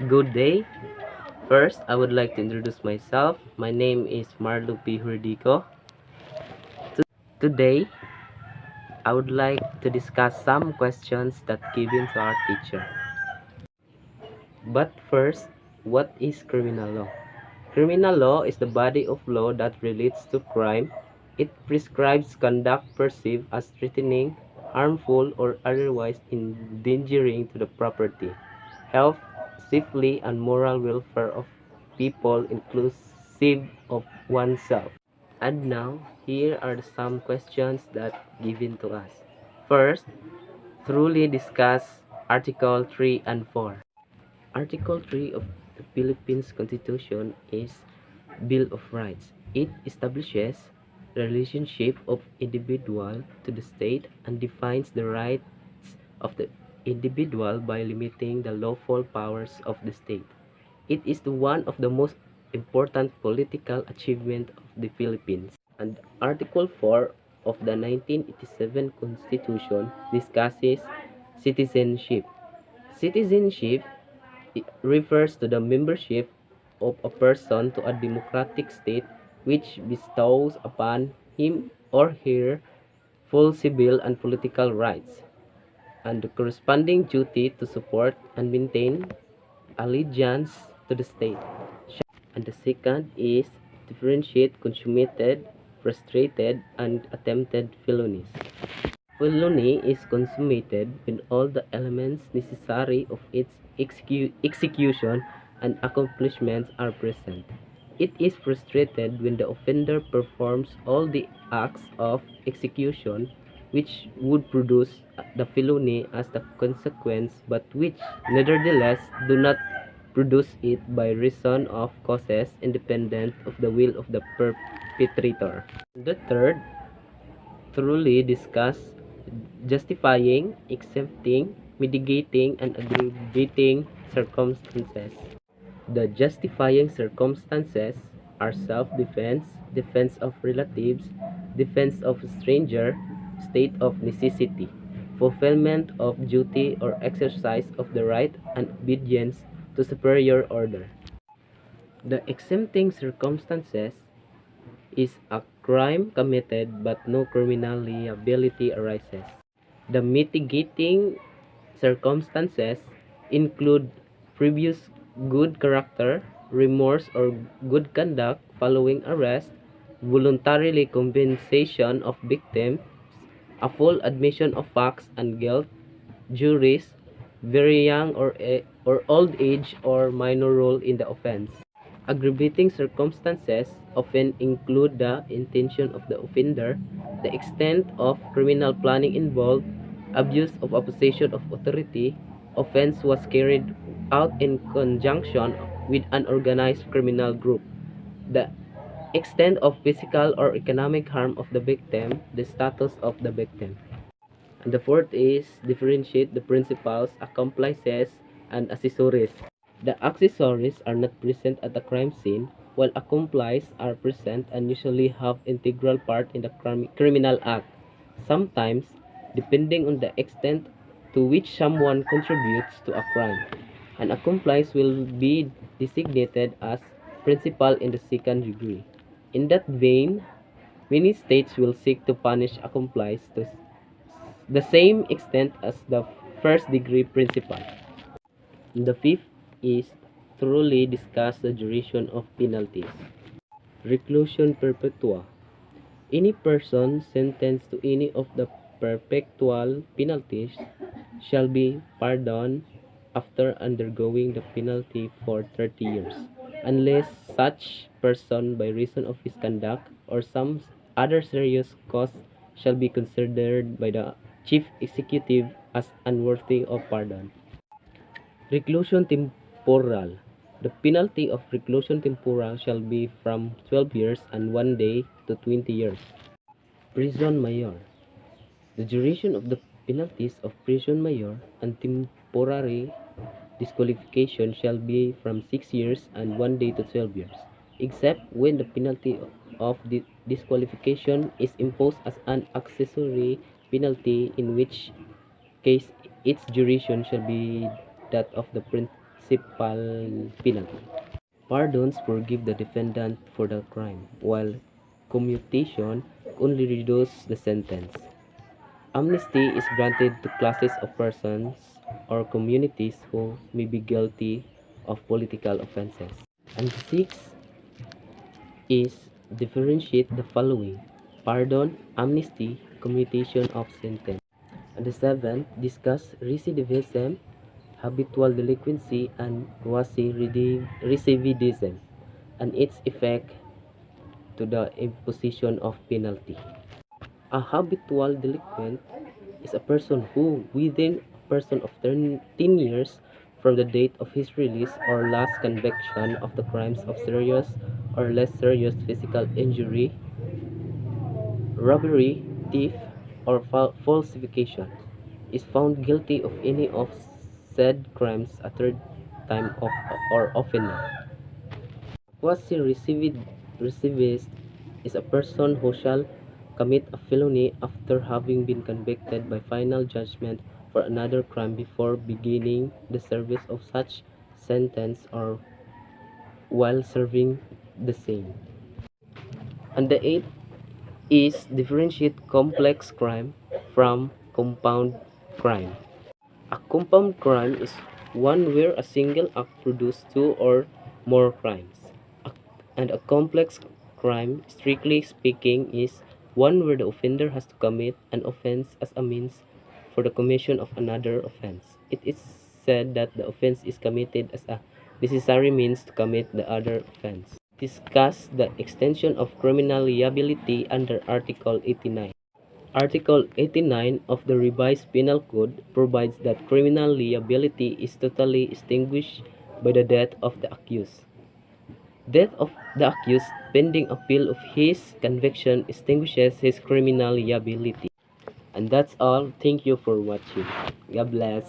Good day. First, I would like to introduce myself. My name is MARLOU JORDICO. Today, I would like to discuss some questions that given to our teacher. But first, what is criminal law? Criminal law is the body of law that relates to crime. It prescribes conduct perceived as threatening, harmful, or otherwise endangering to the property, health, safety, and moral welfare of people, inclusive of oneself. And now, here are some questions that given to us. First, thoroughly discuss Article 3 and 4. Article 3 of the Philippines Constitution is Bill of Rights. It establishes the relationship of individual to the state and defines the rights of the individual by limiting the lawful powers of the state. It is one of the most important political achievements of the Philippines. And Article 4 of the 1987 Constitution discusses citizenship. Citizenship refers to the membership of a person to a democratic state which bestows upon him or her full civil and political rights, and the corresponding duty to support and maintain allegiance to the state. And the second is differentiate consummated, frustrated, and attempted felonies. Felony is consummated when all the elements necessary of its execution and accomplishments are present. It is frustrated when the offender performs all the acts of execution which would produce the felony as the consequence, but which nevertheless do not produce it by reason of causes independent of the will of the perpetrator. The third, thoroughly discuss justifying, accepting, mitigating, and aggravating circumstances. The justifying circumstances are self-defense, defense of relatives, defense of a stranger, state of necessity, fulfillment of duty or exercise of the right, and obedience to superior order. The exempting circumstances is a crime committed but no criminal liability arises. The mitigating circumstances include previous good character, remorse or good conduct following arrest, voluntary compensation of victims, a full admission of facts and guilt, juries, very young or old age or minor role in the offense. Aggravating circumstances often include the intention of the offender, the extent of criminal planning involved, abuse of a position of authority, offense was carried out in conjunction with an organized criminal group, the extent of physical or economic harm of the victim, the status of the victim. And the fourth is differentiate the principals, accomplices, and accessories. The accessories are not present at the crime scene, while accomplices are present and usually have integral part in the criminal act. Sometimes, depending on the extent to which someone contributes to a crime, an accomplice will be designated as principal in the second degree. In that vein, many states will seek to punish accomplice to the same extent as the first degree principal. The fifth is thoroughly discuss the duration of penalties. Reclusion perpetua. Any person sentenced to any of the perpetual penalties shall be pardoned after undergoing the penalty for 30 years, unless such person by reason of his conduct or some other serious cause shall be considered by the chief executive as unworthy of pardon. Reclusion temporal. The penalty of reclusion temporal shall be from 12 years and 1 day to 20 years. Prison mayor. The duration of the penalties of prison mayor and temporary disqualification shall be from 6 years and 1 day to 12 years, except when the penalty of the disqualification is imposed as an accessory penalty, in which case its duration shall be that of the principal penalty. Pardons forgive the defendant for the crime, while commutation only reduces the sentence. Amnesty is granted to classes of persons or communities who may be guilty of political offenses. And the sixth is differentiate the following: pardon, amnesty, commutation of sentence. And the seventh, discuss recidivism, habitual delinquency, and quasi-recidivism, and its effect to the imposition of penalty. A habitual delinquent is a person who, within a person of 10 years from the date of his release or last conviction of the crimes of serious or less serious physical injury, robbery, theft, or falsification, is found guilty of any of said crimes a third time of or oftener. Quasi-recidivist is a person who shall commit a felony after having been convicted by final judgment for another crime before beginning the service of such sentence or while serving the same. And the eighth is differentiate complex crime from compound crime. A compound crime is one where a single act produces two or more crimes. A- And a complex crime, strictly speaking, is one where the offender has to commit an offense as a means for the commission of another offense. It is said that the offense is committed as a necessary means to commit the other offense. Discuss the extension of criminal liability under Article 89. Article 89 of the Revised Penal Code provides that criminal liability is totally extinguished by the death of the accused. Death of the accused pending appeal of his conviction extinguishes his criminal liability. And that's all. Thank you for watching. God bless.